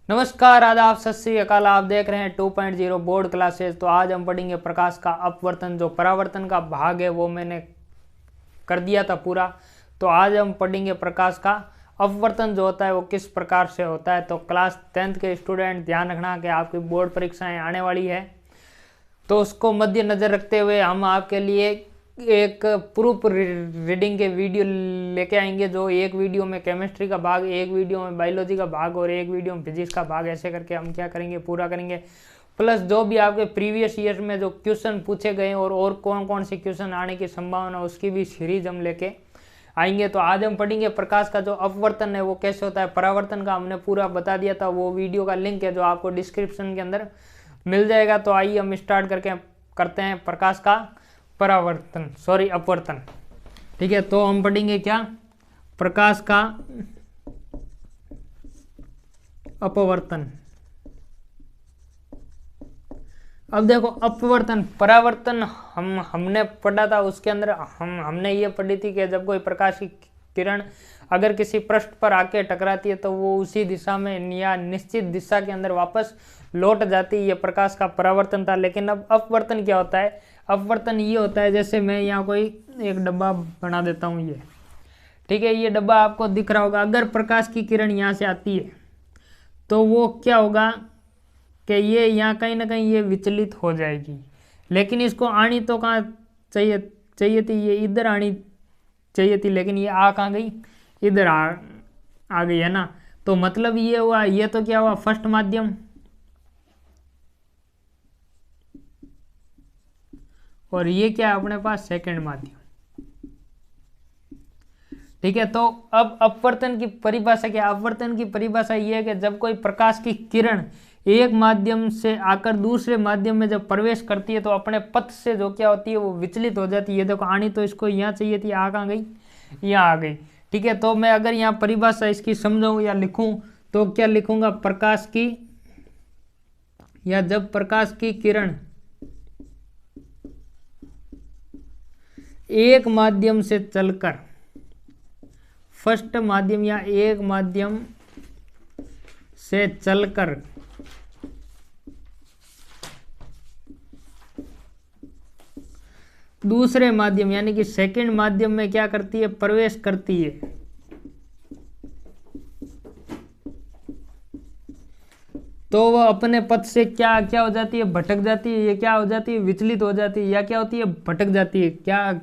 नमस्कार, आदाब, सत श्री अकाल। आप देख रहे हैं 2.0 बोर्ड क्लासेस। तो आज हम पढ़ेंगे प्रकाश का अपवर्तन। जो परावर्तन का भाग है वो मैंने कर दिया था पूरा। तो आज हम पढ़ेंगे प्रकाश का अपवर्तन जो होता है वो किस प्रकार से होता है। तो क्लास 10th के स्टूडेंट ध्यान रखना कि आपकी बोर्ड परीक्षाएं आने वाली है, तो उसको मद्देनजर रखते हुए हम आपके लिए एक प्रूफ रीडिंग के वीडियो लेके आएंगे। जो एक वीडियो में केमिस्ट्री का भाग, एक वीडियो में बायोलॉजी का भाग और एक वीडियो में फिजिक्स का भाग, ऐसे करके हम क्या करेंगे, पूरा करेंगे। प्लस जो भी आपके प्रीवियस ईयर में जो क्वेश्चन पूछे गए और कौन कौन से क्वेश्चन आने की संभावना, उसकी भी सीरीज हम लेके आएंगे। तो आज हम पढ़ेंगे प्रकाश का जो अपवर्तन है वो कैसे होता है। परावर्तन का हमने पूरा बता दिया था, वो वीडियो का लिंक है जो आपको डिस्क्रिप्शन के अंदर मिल जाएगा। तो आइए हम स्टार्ट करते हैं प्रकाश का अपवर्तन। ठीक है, तो हम पढ़ेंगे क्या, प्रकाश का अपवर्तन। अब देखो, अपवर्तन परावर्तन हमने पढ़ा था, उसके अंदर हमने ये पढ़ी थी कि जब कोई प्रकाश की किरण अगर किसी पृष्ठ पर आके टकराती है तो वो उसी दिशा में या निश्चित दिशा के अंदर वापस लौट जाती है। ये प्रकाश का परावर्तन था। लेकिन अब अपवर्तन क्या होता है? अपवर्तन ये होता है, जैसे मैं यहाँ कोई एक डब्बा बना देता हूँ, ये ठीक है, ये डब्बा आपको दिख रहा होगा। अगर प्रकाश की किरण यहाँ से आती है तो वो क्या होगा कि ये यहाँ कहीं ना कहीं ये विचलित हो जाएगी। लेकिन इसको आनी तो कहाँ चाहिए थी, ये इधर आनी चाहिए थी, लेकिन ये कहाँ गई, इधर आ गई है ना। तो मतलब ये हुआ, ये तो क्या हुआ, फर्स्ट माध्यम, और ये क्या है अपने पास, सेकंड माध्यम। ठीक है, तो अब अपवर्तन की परिभाषा क्या? अपवर्तन की परिभाषा ये है कि जब कोई प्रकाश की किरण एक माध्यम से आकर दूसरे माध्यम में जब प्रवेश करती है तो अपने पथ से जो क्या होती है वो विचलित हो जाती है। देखो, आनी तो इसको यहाँ चाहिए थी, कहाँ गई, यहाँ आ गई। ठीक है, तो मैं अगर यहाँ परिभाषा इसकी समझाऊं या लिखूं तो क्या लिखूंगा, प्रकाश की, या जब प्रकाश की किरण एक माध्यम से चलकर, फर्स्ट माध्यम या एक माध्यम से चलकर दूसरे माध्यम यानी कि सेकंड माध्यम में क्या करती है, प्रवेश करती है, तो वह अपने पथ से क्या क्या हो जाती है, भटक जाती है। ये क्या हो जाती है, विचलित हो जाती है, या क्या होती है, भटक जाती है। क्या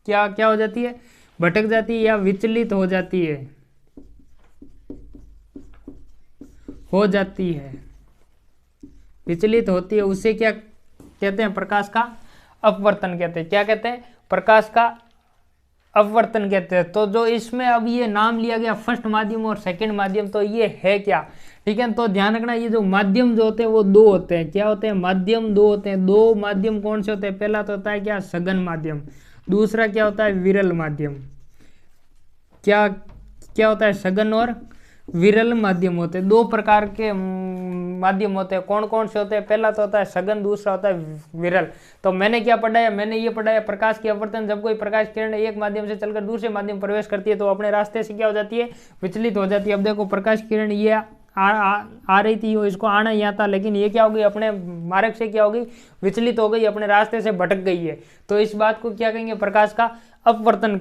क्या क्या हो जाती है, भटक जाती है या विचलित हो जाती है, विचलित होती है। उसे क्या कहते हैं, प्रकाश का अपवर्तन कहते हैं। क्या कहते हैं, प्रकाश का अपवर्तन कहते हैं। तो जो इसमें अब ये नाम लिया गया फर्स्ट माध्यम और सेकंड माध्यम, तो ये है क्या? ठीक है, तो ध्यान रखना, ये जो माध्यम जो होते हैं वो दो होते हैं। क्या होते हैं, माध्यम दो होते हैं। दो माध्यम कौन से होते हैं? पहला तो होता है क्या, सघन माध्यम। दूसरा क्या होता है, विरल माध्यम। क्या क्या होता है, सघन और विरल माध्यम होते हैं। दो प्रकार के माध्यम होते हैं। कौन कौन से होते हैं? पहला तो होता है सघन, दूसरा होता है विरल। तो मैंने क्या पढ़ाया, मैंने ये पढ़ाया, प्रकाश की अपवर्तन, जब कोई प्रकाश किरण एक माध्यम से चलकर दूसरे माध्यम प्रवेश करती है तो अपने रास्ते से क्या हो जाती है, विचलित हो जाती है। अब देखो, प्रकाश किरण ये आ रही थी, इसको आना यहाँ था, लेकिन ये क्या हो गई, अपने मार्ग से क्या हो गई, विचलित हो गई, अपने रास्ते से भटक गई है। तो इस बात को क्या कहेंगे, प्रकाश का अपवर्तन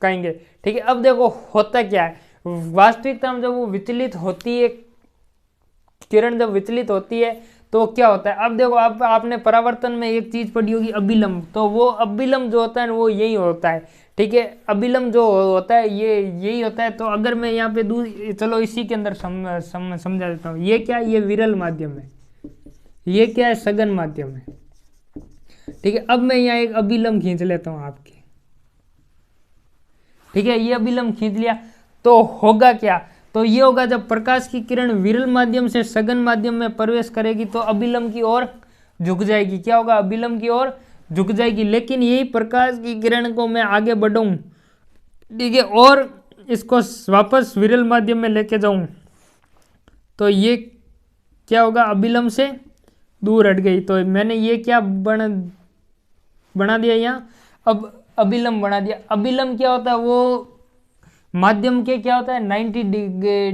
कहेंगे। ठीक है, अब देखो होता क्या है, वास्तविकता में जब वो विचलित होती है, किरण जब विचलित होती है तो क्या होता है। अब देखो, अब आपने परावर्तन में एक चीज पढ़ी होगी, अभिलंब। तो वो अभिलंब जो होता है वो यही होता है। ठीक है, अभिलंब जो होता है ये यही होता है। तो अगर मैं यहाँ पे चलो इसी के अंदर समझा देता हूँ। ये क्या है, ये विरल माध्यम है, ये क्या है, सघन माध्यम है। ठीक है, अब मैं यहाँ एक अभिलंब खींच लेता हूँ आपके। ठीक है, ये अभिलंब खींच लिया तो होगा क्या, तो ये होगा, जब प्रकाश की किरण विरल माध्यम से सघन माध्यम में प्रवेश करेगी तो अभिलंब की ओर झुक जाएगी। क्या होगा, अभिलंब की ओर झुक जाएगी। लेकिन यही प्रकाश की किरण को मैं आगे बढ़ाऊं, ठीक है, और इसको वापस विरल माध्यम में लेके जाऊं तो ये क्या होगा, अभिलंब से दूर हट गई। तो मैंने ये क्या बना दिया यहाँ, अब अभिलंब बना दिया। अभिलंब क्या होता है, वो माध्यम के क्या होता है 90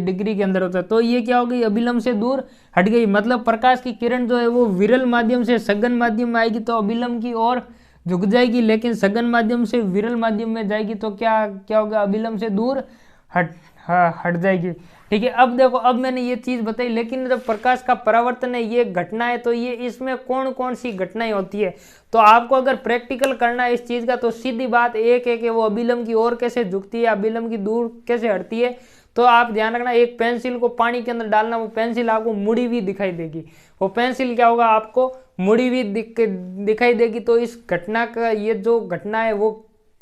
डिग्री के अंदर होता है। तो ये क्या हो गई, अभिलंब से दूर हट गई, मतलब प्रकाश की किरण जो है वो विरल माध्यम से सघन माध्यम में आएगी तो अभिलंब की ओर झुक जाएगी, लेकिन सघन माध्यम से विरल माध्यम में जाएगी तो क्या क्या होगा, अभिलंब से दूर हट जाएगी। ठीक है, अब देखो, अब मैंने ये चीज बताई, लेकिन जब प्रकाश का परावर्तन है, ये घटना है, तो ये इसमें कौन कौन सी घटनाएं होती है। तो आपको अगर प्रैक्टिकल करना है इस चीज का, तो सीधी बात एक है कि वो अभिलंब की ओर कैसे झुकती है, अभिलंब की दूर कैसे हटती है। तो आप ध्यान रखना, एक पेंसिल को पानी के अंदर डालना, वो पेंसिल आपको मुड़ी हुई दिखाई देगी, वो पेंसिल क्या होगा, आपको मुड़ी हुई दिखाई देगी। तो इस घटना का, ये जो घटना है वो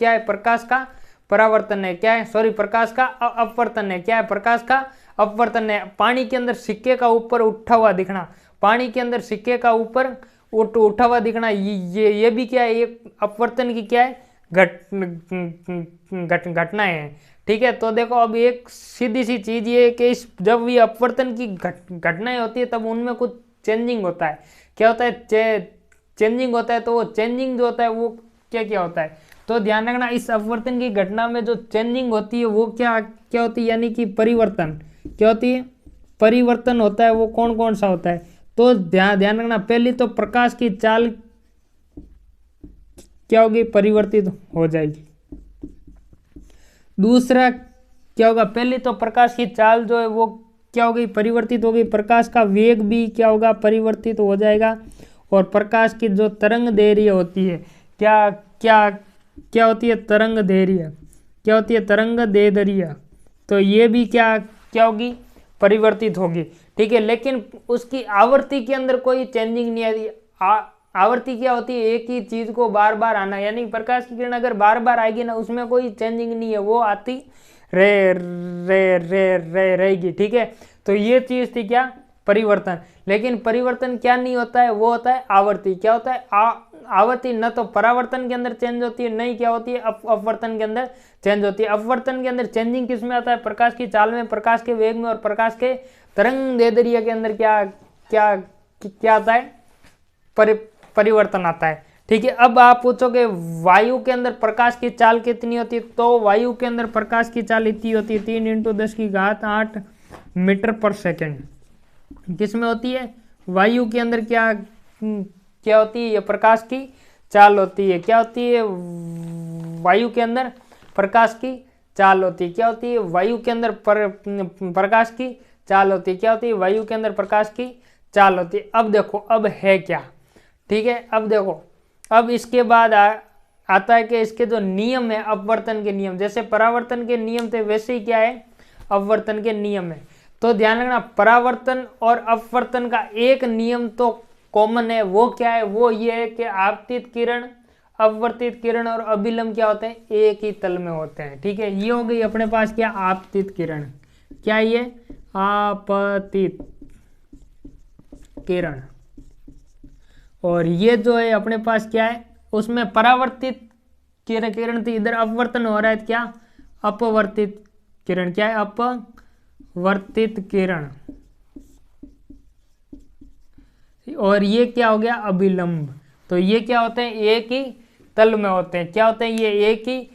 क्या है, प्रकाश का परावर्तन है, क्या है, सॉरी, प्रकाश का अपवर्तन है। क्या है, प्रकाश का अपवर्तन है। पानी के अंदर सिक्के का ऊपर उठा हुआ दिखना, पानी के अंदर सिक्के का ऊपर उठा हुआ दिखना, ये भी क्या है, ये अपवर्तन की क्या है, घटनाएं हैं। ठीक है, तो देखो, अब एक सीधी सी चीज ये है कि जब ये अपवर्तन की घटनाएं होती है तब उनमें कुछ चेंजिंग होता है। क्या होता है, चेंजिंग होता है। तो वो चेंजिंग जो होता है वो क्या क्या होता है, तो ध्यान रखना, इस अपवर्तन की घटना में जो चेंजिंग होती है वो क्या क्या होती है, यानी कि परिवर्तन। क्या होती है, परिवर्तन होता है। वो कौन कौन सा होता है, तो ध्यान रखना, पहली तो प्रकाश की चाल क्या होगी, परिवर्तित हो जाएगी। दूसरा क्या होगा, पहले तो प्रकाश की चाल जो है वो क्या हो गई, परिवर्तित हो गई। प्रकाश का वेग भी क्या होगा, परिवर्तित हो जाएगा। और प्रकाश की जो तरंग दैर्घ्य होती है, क्या क्या क्या होती है, तरंग दैर्घ्य, क्या होती है, तरंग दैर्घ्य, तो ये भी क्या क्या होगी, परिवर्तित होगी। ठीक है, लेकिन उसकी आवृत्ति के अंदर कोई चेंजिंग नहीं आती। आवृत्ति क्या होती है, एक ही चीज को बार बार आना, यानी प्रकाश की किरण अगर बार बार आएगी ना, उसमें कोई चेंजिंग नहीं है, वो आती रहेगी। ठीक है, तो ये चीज थी क्या, परिवर्तन। लेकिन परिवर्तन क्या नहीं होता है, वो होता है आवृत्ति। क्या होता है, आवृत्ति न तो परावर्तन के अंदर चेंज होती है, नहीं क्या होती है, अपवर्तन के अंदर चेंज होती है। अपवर्तन के अंदर चेंजिंग किस में आता है, प्रकाश की चाल में, प्रकाश के वेग में, और प्रकाश के तरंग दैर्घ्य के अंदर क्या क्या क्या आता है, परिवर्तन आता है। ठीक है, अब आप पूछोगे वायु के अंदर प्रकाश की चाल कितनी होती है, तो वायु के अंदर प्रकाश की चाल इतनी होती है 3 × 10⁸ मीटर पर सेकेंड। किस में होती है, वायु के अंदर क्या क्या होती है, ये प्रकाश की चाल होती है। क्या होती है, वायु के अंदर प्रकाश की चाल होती है। क्या होती है, वायु के अंदर प्रकाश की चाल होती है। क्या होती है, वायु के अंदर प्रकाश की चाल होती है। अब देखो, अब है क्या, ठीक है, अब देखो, अब इसके बाद आता है कि इसके जो नियम है, अपवर्तन के नियम, जैसे परावर्तन के नियम थे वैसे ही क्या है, अपवर्तन के नियम है। तो ध्यान रखना, परावर्तन और अपवर्तन का एक नियम तो कॉमन है। वो क्या है, वो ये है कि आपतित किरण, अपवर्तित किरण और अभिलंब क्या होते हैं, एक ही तल में होते हैं। ठीक है, ये हो गई अपने पास क्या, आपतित किरण। क्या ये, आपतित किरण। और ये जो है अपने पास क्या है, उसमें परावर्तित किरण थी, इधर अपवर्तन हो रहा है, क्या, अपवर्तित किरण। क्या है, अपवर्तित किरण। और ये क्या हो गया, अभिलंब। तो ये क्या होते हैं, एक ही तल में होते हैं। क्या होते हैं, ये एक ही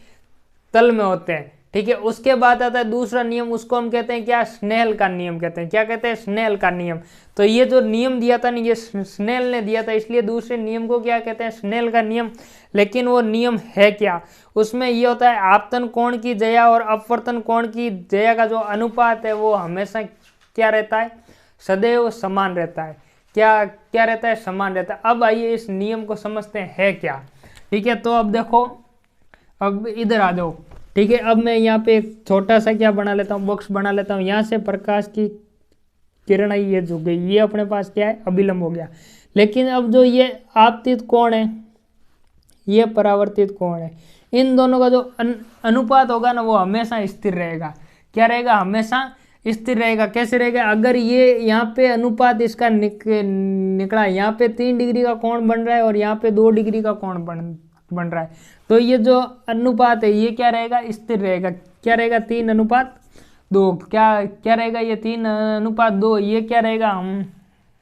तल में होते हैं। ठीक है, उसके बाद आता है दूसरा नियम, उसको हम कहते हैं क्या, स्नेल का नियम कहते हैं। क्या कहते हैं, स्नेल का नियम। तो ये जो नियम दिया था ना, ये स्नेल ने दिया था, इसलिए दूसरे नियम को क्या कहते हैं, स्नेल का नियम। लेकिन वो नियम है क्या, उसमें ये होता है आपतन कोण की ज्या और अपवर्तन कोण की ज्या का जो अनुपात है वो हमेशा क्या रहता है, सदैव समान रहता है। क्या क्या रहता है, समान रहता है। अब आइए इस नियम को समझते हैं है क्या। ठीक है, तो अब देखो, अब इधर आ जाओ। ठीक है, अब मैं यहाँ पे एक छोटा सा क्या बना लेता हूँ, बॉक्स बना लेता हूँ। यहाँ से प्रकाश की किरण ये झुक गई, ये अपने पास क्या है, अभिलंब हो गया। लेकिन अब जो ये आपतित कोण है, ये परावर्तित कोण है, इन दोनों का जो अनुपात होगा ना, वो हमेशा स्थिर रहेगा। क्या रहेगा, हमेशा स्थिर रहेगा। कैसे रहेगा, अगर ये यहाँ पे अनुपात इसका निकला, यहाँ पे 3 डिग्री का कोण बन रहा है और यहाँ पे 2 डिग्री का कोण बन रहा है, तो ये जो अनुपात है ये क्या रहेगा, स्थिर रहेगा। क्या रहेगा, 3:2। क्या रहेगा, ये 3:2। ये क्या रहेगा,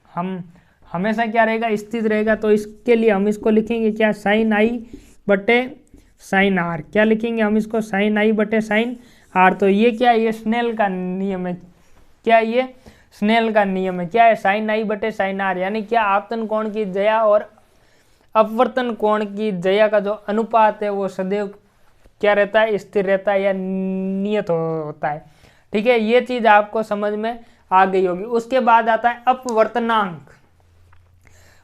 हम हमेशा क्या रहेगा, स्थिर रहेगा। तो इसके लिए हम इसको लिखेंगे क्या, sin I/sin R। क्या लिखेंगे हम इसको, sin I/sin आर। तो ये क्या है, ये स्नेल का नियम है। क्या ये स्नेल का नियम है, क्या है, साइन आई बटे साइन आर, यानी क्या आपतन कोण की जया और अपवर्तन कोण की जया का जो अनुपात है वो सदैव क्या रहता है, स्थिर रहता है या नियत होता है। ठीक है, ये चीज आपको समझ में आ गई होगी। उसके बाद आता है अपवर्तनांक।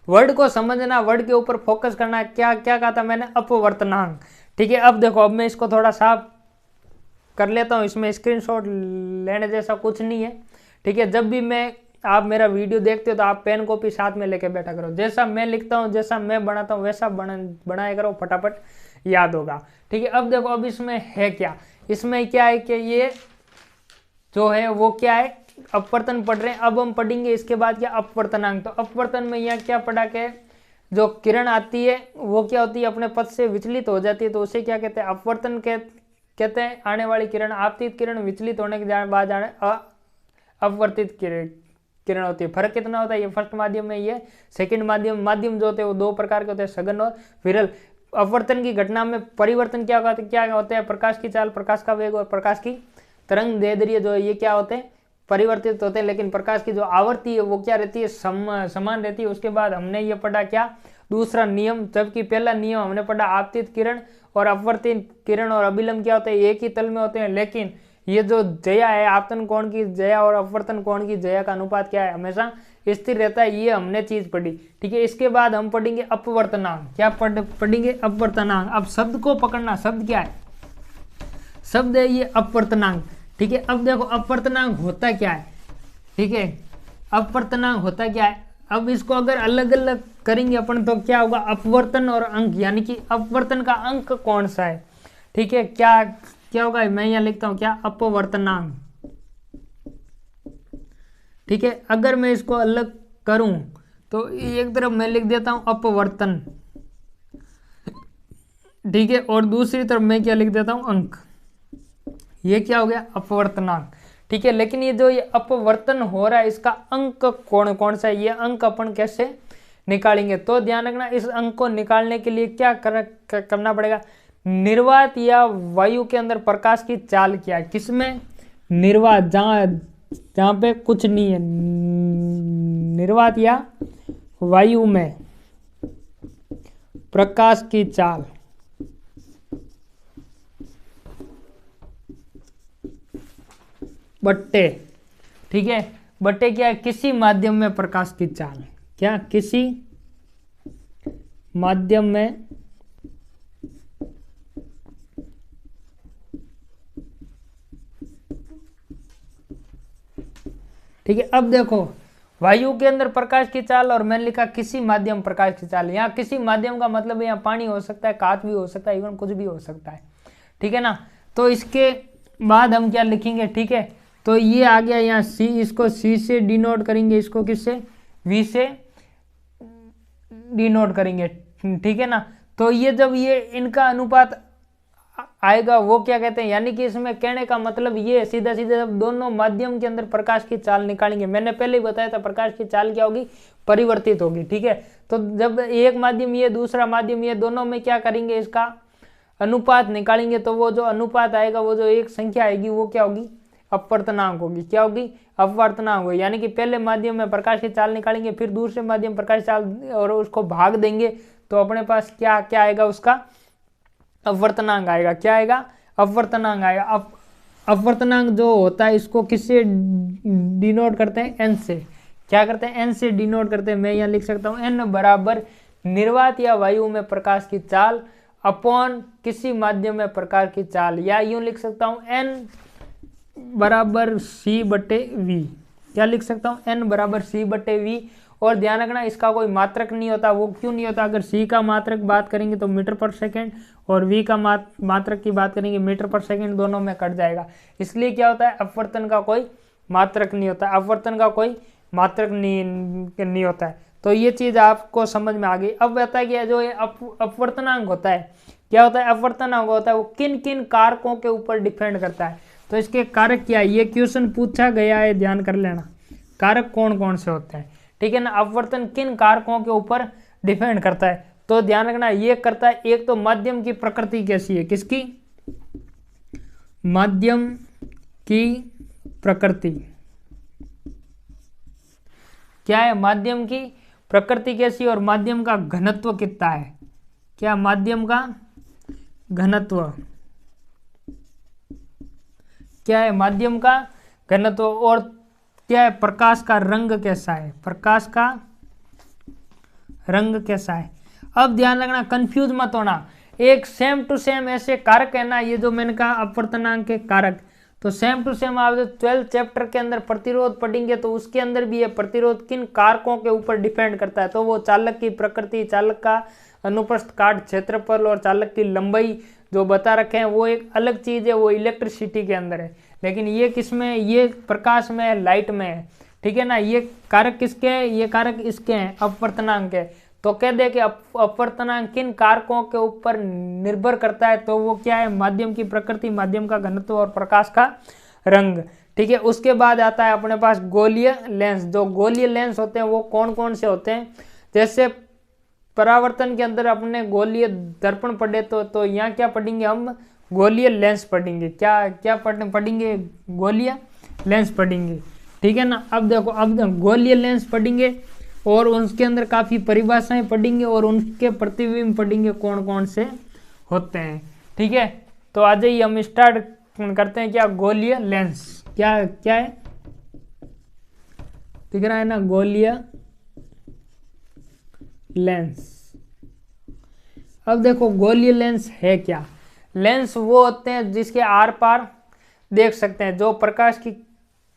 वर्ड को समझना, वर्ड के ऊपर फोकस करना। क्या क्या कहा था मैंने, अपवर्तनांक। ठीक है, अब देखो, अब मैं इसको थोड़ा साफ कर लेता हूँ। इसमें स्क्रीनशॉट लेने जैसा कुछ नहीं है। ठीक है, जब भी मैं आप मेरा वीडियो देखते हो तो आप पेन कॉपी साथ में लेके बैठा करो। जैसा मैं लिखता हूँ, जैसा मैं बनाता हूँ, वैसा बनाया करो, फटाफट याद होगा। ठीक है, अब देखो, अब इसमें है क्या, इसमें क्या है कि ये जो है वो क्या है, अपवर्तन पढ़ रहे हैं। अब हम पढ़ेंगे इसके बाद क्या, अपवर्तनांक। तो अपवर्तन में यहाँ क्या पढ़ा के, जो किरण आती है वो क्या होती है, अपने पथ से विचलित हो जाती है, तो उसे क्या कहते हैं, अपवर्तन कहते हैं। आने वाली किरण, आपतित किरण विचलित होने के बाद अपवर्तित किरण होती है। फर्क कितना होता है, ये फर्स्ट माध्यम में, ये सेकंड माध्यम। माध्यम जो होते हैं वो दो प्रकार के होते हैं, सघन और विरल। अपवर्तन की घटना में परिवर्तन क्या होता है, प्रकाश की चाल, प्रकाश का वेग और प्रकाश की तरंग दैर्ध्य जो है ये क्या होते हैं, परिवर्तित होते हैं। लेकिन प्रकाश की जो आवृत्ति है वो क्या रहती है, समान रहती है। उसके बाद हमने ये पढ़ा क्या, दूसरा नियम। जबकि पहला नियम हमने पढ़ा आपतित किरण और अपवर्तित किरण और अभिलंब क्या होते हैं, एक ही तल में होते हैं। लेकिन ये जो जया है, आपतन कोण की जया और अपवर्तन कोण की जया का अनुपात क्या है, हमेशा स्थिर रहता है। ये हमने चीज पढ़ी। ठीक है, इसके बाद हम पढ़ेंगे अपवर्तनांक। क्या पढ़ेंगे, अपवर्तनांक। अब शब्द को पकड़ना, शब्द क्या है, शब्द है ये अपवर्तनांक। ठीक है, अब देखो अपवर्तनांक होता क्या है। ठीक है, अपवर्तनांक होता क्या है, अब इसको अगर अलग अलग करेंगे अपन तो क्या होगा, अपवर्तन और अंक, यानी कि अपवर्तन का अंक कौन सा है। ठीक है, क्या क्या होगा, मैं यहाँ लिखता हूं क्या, अपवर्तनांक। ठीक है, अगर मैं इसको अलग करूं तो एक तरफ मैं लिख देता हूं अपवर्तन। ठीक है, और दूसरी तरफ मैं क्या लिख देता हूं, अंक। ये क्या हो गया, अपवर्तनांक। ठीक है, लेकिन ये जो ये अपवर्तन हो रहा है इसका अंक कौन सा है, ये अंक अपन कैसे निकालेंगे। तो ध्यान रखना, इस अंक को निकालने के लिए क्या करना पड़ेगा, निर्वात या वायु के अंदर प्रकाश की चाल क्या है, किसमें, निर्वात, जहां पे कुछ नहीं है, निर्वात या वायु में प्रकाश की चाल। बट्टे। ठीक है, बट्टे क्या है, किसी माध्यम में प्रकाश की चाल। क्या, किसी माध्यम में ठीक है, अब देखो वायु के अंदर प्रकाश की चाल और मैंने लिखा किसी माध्यम प्रकाश की चाल। यहाँ किसी माध्यम का मतलब यहाँ पानी हो सकता है, कांच भी हो सकता है, इवन कुछ भी हो सकता है। ठीक है ना, तो इसके बाद हम क्या लिखेंगे। ठीक है, तो ये आ गया यहाँ सी, इसको सी से डिनोट करेंगे, इसको किससे, वी से डिनोट करेंगे। ठीक है ना, तो ये जब ये इनका अनुपात आएगा वो क्या कहते हैं, यानी कि इसमें कहने का मतलब ये सीधा सीधा जब दोनों माध्यम के अंदर प्रकाश की चाल निकालेंगे, मैंने पहले ही बताया था प्रकाश की चाल क्या होगी, परिवर्तित होगी। ठीक है, तो जब एक माध्यम ये, दूसरा माध्यम ये, दोनों में क्या करेंगे, इसका अनुपात निकालेंगे, तो वो जो अनुपात आएगा, वो जो एक संख्या आएगी वो क्या होगी, अपवर्तनांक होगी। क्या होगी, अपवर्तनांक होगी। यानी कि पहले माध्यम में प्रकाश की चाल निकालेंगे, फिर दूसरे माध्यम प्रकाश की चाल और उसको भाग देंगे, तो अपने पास क्या क्या आएगा, उसका अपवर्तनांक आएगा। क्या आएगा, अपवर्तनांक आएगा। अपवर्तनांक जो होता है इसको किससे डिनोट करते हैं, एन से। क्या करते हैं, एन से डिनोट करते हैं। मैं यहाँ लिख सकता हूँ एन बराबर निर्वात या वायु में प्रकाश की चाल अपॉन किसी माध्यम में प्रकाश की चाल, या यूं लिख सकता हूँ एन बराबर सी बटे वी। क्या लिख सकता हूँ, एन बराबर सी बटे वी। और ध्यान रखना इसका कोई मात्रक नहीं होता। वो क्यों नहीं होता, अगर सी का मात्रक बात करेंगे तो मीटर पर सेकेंड, और वी का मात्रक की बात करेंगे मीटर पर सेकेंड, दोनों में कट जाएगा। इसलिए क्या होता है, अपवर्तन का कोई मात्रक नहीं होता, अपवर्तन का कोई मात्रक नहीं होता है। तो ये चीज आपको समझ में आ गई। अब बता गया जो ये अपवर्तनांक होता है, क्या होता है, अपवर्तनांक होता है वो किन किन कारकों के ऊपर डिपेंड करता है। तो इसके कारक क्या है, ये क्वेश्चन पूछा गया है, ध्यान कर लेना, कारक कौन कौन से होते हैं। ठीक है ना, अपवर्तन किन कारकों के ऊपर डिपेंड करता है, तो ध्यान रखना ये करता है, एक तो माध्यम की प्रकृति कैसी है, किसकी, माध्यम की प्रकृति। क्या है? माध्यम की प्रकृति कैसी और माध्यम का घनत्व कितना है? क्या? माध्यम का घनत्व क्या है? माध्यम का घनत्व। और क्या है? प्रकाश का रंग कैसा है? प्रकाश का रंग कैसा है? अब ध्यान रखना, कंफ्यूज मत होना। एक सेम टू सेम ऐसे कारक है ना, ये जो मैंने कहा अपवर्तनांक के कारक, तो सेम टू सेम आप जो 12 चैप्टर के अंदर प्रतिरोध पढ़ेंगे तो उसके अंदर भी ये प्रतिरोध किन कारकों के ऊपर डिपेंड करता है, तो वो चालक की प्रकृति, चालक का अनुप्रस्थ काट क्षेत्रफल और चालक की लंबाई जो बता रखे हैं वो एक अलग चीज है, वो इलेक्ट्रिसिटी के अंदर है। लेकिन ये किसमें? ये प्रकाश में है, लाइट में है। ठीक है ना। ये कारक किसके हैं? ये कारक इसके हैं, अपवर्तनांक है। तो कह दे कि अपवर्तनांक किन कारकों के ऊपर निर्भर करता है, तो वो क्या है? माध्यम की प्रकृति, माध्यम का घनत्व और प्रकाश का रंग। ठीक है। उसके बाद आता है अपने पास गोलीय लेंस। जो गोलीय लेंस होते हैं वो कौन कौन से होते हैं? जैसे परावर्तन के अंदर अपने गोलीय दर्पण पढ़े तो यहाँ क्या पढ़ेंगे हम? गोलीय लेंस पढ़ेंगे। क्या पढ़ेंगे? गोलीय लेंस पढ़ेंगे। ठीक है ना। अब देखो, अब गोलीय लेंस पढ़ेंगे और उसके अंदर काफी परिभाषाएं पढ़ेंगे और उनके प्रतिबिंब पढ़ेंगे कौन कौन से होते हैं। ठीक है। तो आ जाइए हम स्टार्ट करते हैं। क्या? गोलीय लेंस। क्या है? दिख रहा है ना? गोलीय लेंस। अब देखो गोलीय लेंस है क्या? लेंस वो होते हैं जिसके आर पार देख सकते हैं, जो प्रकाश की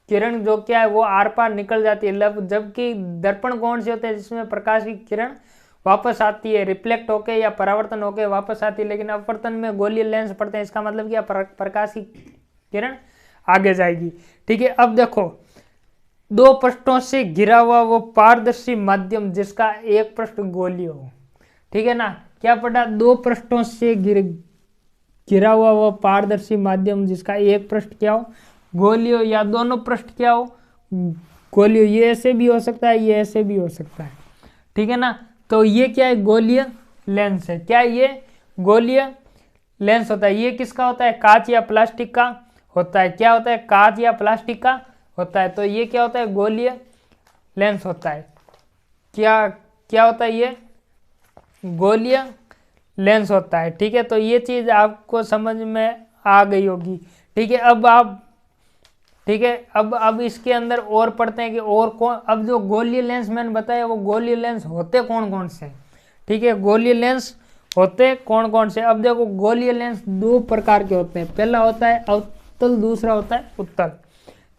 किरण जो क्या है वो आर पार निकल जाती है। जबकि दर्पण कौन से होते हैं? जिसमें प्रकाश की किरण वापस आती है, रिफ्लेक्ट होके या परावर्तन होके वापस आती है। लेकिन अपवर्तन में गोलीय लेंस पड़ते हैं। इसका मतलब क्या? प्रकाश की किरण आगे जाएगी। ठीक है। अब देखो, दो पृष्ठों से घिरा हुआ वो पारदर्शी माध्यम जिसका एक पृष्ठ गोलीय हो। ठीक है ना। क्या पढ़ा? दो पृष्ठों से घिरा हुआ वो पारदर्शी माध्यम जिसका एक पृष्ठ क्या हो? गोलीय हो, या दोनों पृष्ठ क्या हो? गोलीय। ये ऐसे भी हो सकता है, ये ऐसे भी हो सकता है। ठीक है ना। तो ये क्या है? गोलीय लेंस है। क्या? ये गोलीय लेंस होता है। ये किसका होता है? कांच या प्लास्टिक का होता है। क्या होता है? कांच या प्लास्टिक का होता है। तो ये क्या होता है? गोलीय लेंस होता है। क्या होता है? ये गोलीय लेंस होता है। ठीक है। तो ये चीज आपको समझ में आ गई होगी। ठीक है। अब इसके अंदर और पढ़ते हैं कि और कौन। अब जो गोलीय लेंस मैंने बताया वो गोलीय लेंस होते कौन कौन से? ठीक है। गोलीय लेंस होते कौन कौन से? अब देखो, गोलीय लेंस दो प्रकार के होते हैं। पहला होता है अवतल, दूसरा होता है उत्तल।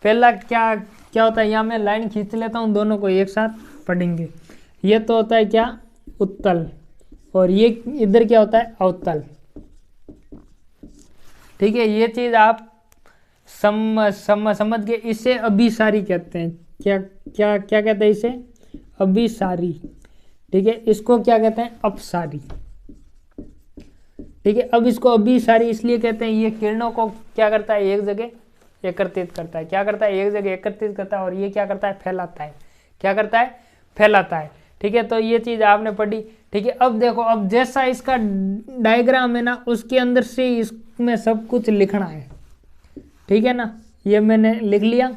पहला क्या होता है? यहाँ मैं लाइन खींच लेता हूँ, दोनों को एक साथ पढ़ेंगे। ये तो होता है क्या? उत्तल। और ये इधर क्या होता है? अवतल। ठीक है। ये चीज आप समझ के, इसे अभिसारी कहते हैं। क्या कहते हैं इसे? अभिसारी। ठीक है। इसको क्या कहते हैं? अपसारी। ठीक है। अब इसको अभिसारी इसलिए कहते हैं, ये किरणों को क्या करता है? एक जगह एकत्रित करता है। क्या करता है? एक जगह एकत्रित करता है। और ये क्या करता है? फैलाता है। क्या करता है? फैलाता है। ठीक है। तो ये चीज आपने पढ़ी। ठीक है। अब देखो, अब जैसा इसका डायग्राम है ना, उसके अंदर से इसमें सब कुछ लिखना है। ठीक है ना। ये मैंने लिख लिया।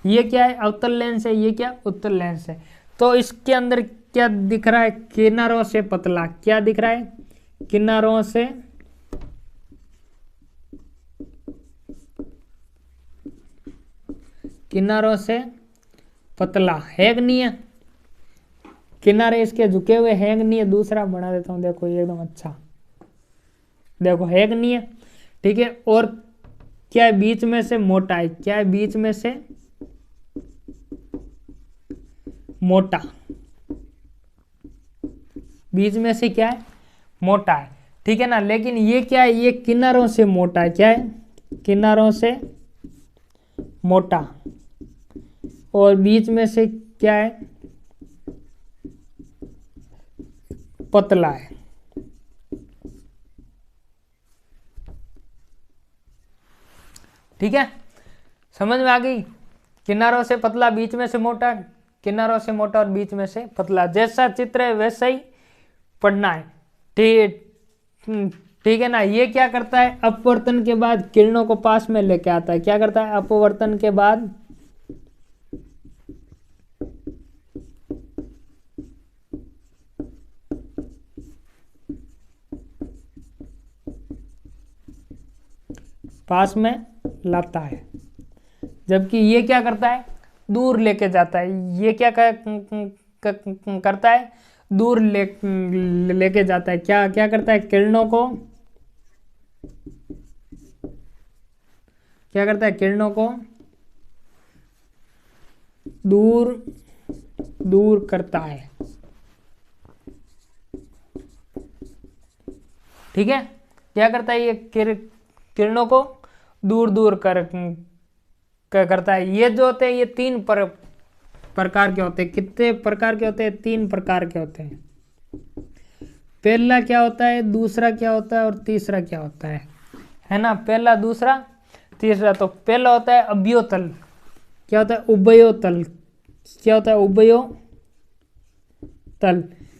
ये क्या है? अवतल लेंस है। ये क्या? उत्तल लेंस है। तो इसके अंदर क्या दिख रहा है? किनारों से पतला। क्या दिख रहा है? किनारों से पतला है कि नहीं है? किनारे इसके झुके हुए हैं कि नहीं है? दूसरा बना देता हूं, देखो ये एकदम अच्छा, देखो है कि नहीं है? ठीक है। और क्या है? बीच में से मोटा है। क्या है? बीच में से मोटा। बीच में से क्या है? मोटा है। ठीक है ना। लेकिन ये क्या है? ये किनारों से मोटा है। क्या है? किनारों से मोटा। और बीच में से क्या है? पतला है। ठीक है। समझ में आ गई? किनारों से पतला, बीच में से मोटा, किनारों से मोटा और बीच में से पतला। जैसा चित्र है वैसा ही पढ़ना है। ठीक है ना। ये क्या करता है, अपवर्तन के बाद किरणों को पास में लेके आता है। क्या करता है, अपवर्तन के बाद पास में लाता है, जबकि ये क्या करता है, दूर लेके जाता है। ये क्या करता है, दूर लेके जाता है। क्या क्या करता है, किरणों को क्या करता है, किरणों को दूर दूर करता है। ठीक है, क्या करता है, ये किरणों को दूर दूर करता है। ये जो होते हैं ये तीन प्रकार के होते हैं। कितने प्रकार के होते हैं, तीन प्रकार के होते हैं। पहला क्या होता है, दूसरा क्या होता है और तीसरा क्या होता है ना। पहला, दूसरा, तीसरा। तो पहला होता है अभ्योतल। क्या होता है, उभयोतल। क्या होता है, उभयोतल।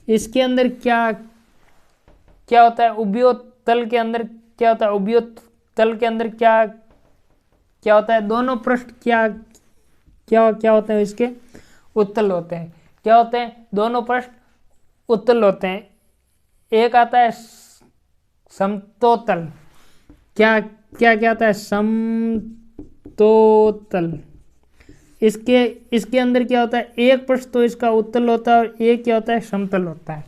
इसके अंदर क्या क्या होता है, उभयोतल के अंदर क्या होता है, उभयोतल के अंदर क्या क्या होता है, दोनों पृष्ठ क्या क्या क्या होते हैं, इसके उत्तल होते हैं। क्या होते हैं, दोनों पृष्ठ उत्तल होते हैं। एक आता है समतोतल। क्या क्या क्या आता है, समतोतल। इसके इसके अंदर क्या होता है, एक पृष्ठ तो इसका उत्तल होता है और एक क्या होता है, समतल होता है।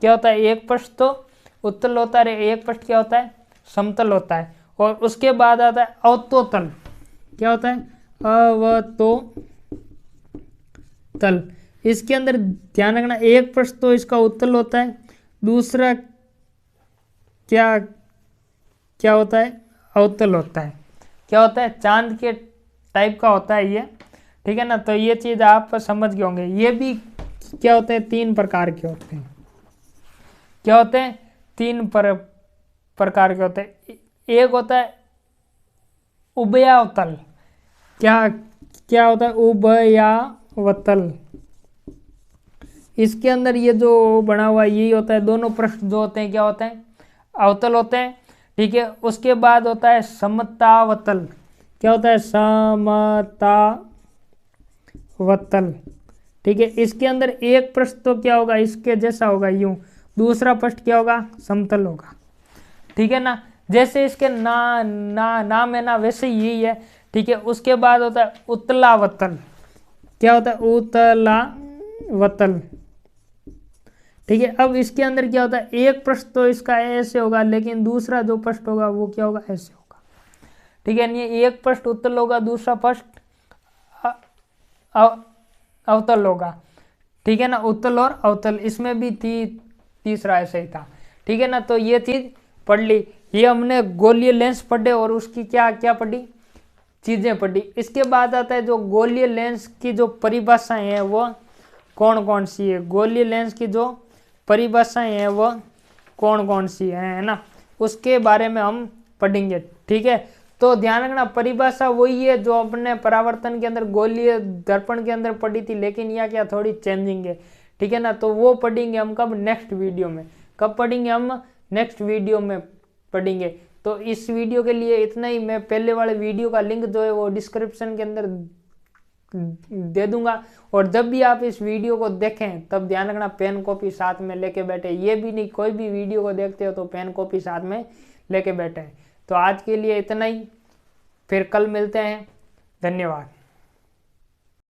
क्या होता है, एक पृष्ठ तो उत्तल होता है, एक पृष्ठ क्या होता है, समतल होता है। और उसके बाद आता है अवतोतल। क्या होता है, अवतोतल। इसके अंदर ध्यान रखना, एक पृष्ठ तो इसका उत्तल होता है, दूसरा क्या क्या होता है, अवतल होता है। क्या होता है, चांद के टाइप का होता है ये। ठीक है ना। तो ये चीज आप समझ गए होंगे। ये भी क्या होते हैं, तीन प्रकार के होते हैं। क्या होते हैं, तीन प्रकार के होते हैं। एक होता है उभयावतल। क्या क्या होता है, उभयावतल। इसके अंदर ये जो बना हुआ यही होता है, दोनों पृष्ठ जो होते हैं क्या होते हैं, अवतल होते हैं। ठीक है। उसके बाद होता है समतावतल। क्या होता है, समतावतल। ठीक है। इसके अंदर एक पृष्ठ तो क्या होगा, इसके जैसा होगा यूं, दूसरा पृष्ठ क्या होगा, समतल होगा। ठीक है ना। जैसे इसके नाम है ना, वैसे यही है। ठीक है। उसके बाद होता है उत्तलावतल। क्या होता है, उत्तलावतल। ठीक है। अब इसके अंदर क्या होता है, एक पृष्ठ तो इसका ऐसे होगा, लेकिन दूसरा जो पृष्ठ होगा वो क्या होगा, ऐसे होगा। ठीक है। ये एक पृष्ठ उत्तल होगा, दूसरा पृष्ठ अवतल होगा। ठीक है ना, उत्तल और अवतल। इसमें भी तीसरा ऐसे ही था। ठीक है ना। तो ये चीज पढ़ ली। ये हमने गोलीय लेंस पढ़े और उसकी क्या क्या पढ़ी, चीजें पढ़ी। इसके बाद आता है जो गोलीय लेंस की जो परिभाषाएं हैं वो कौन कौन सी है। गोलीय लेंस की जो परिभाषाएं हैं वो कौन कौन सी है ना, उसके बारे में हम पढ़ेंगे। ठीक है। तो ध्यान रखना, परिभाषा वही है जो अपने परावर्तन के अंदर गोलीय दर्पण के अंदर पढ़ी थी, लेकिन यह क्या थोड़ी चेंजिंग है। ठीक है ना। तो वो पढ़ेंगे हम कब, नेक्स्ट वीडियो में। कब पढ़ेंगे हम, नेक्स्ट वीडियो में पढ़ेंगे। तो इस वीडियो के लिए इतना ही। मैं पहले वाले वीडियो का लिंक जो है वो डिस्क्रिप्शन के अंदर दे दूंगा। और जब भी आप इस वीडियो को देखें तब ध्यान रखना पेन कॉपी साथ में लेके बैठे। ये भी नहीं, कोई भी वीडियो को देखते हो तो पेन कॉपी साथ में लेके बैठे। तो आज के लिए इतना ही, फिर कल मिलते हैं। धन्यवाद।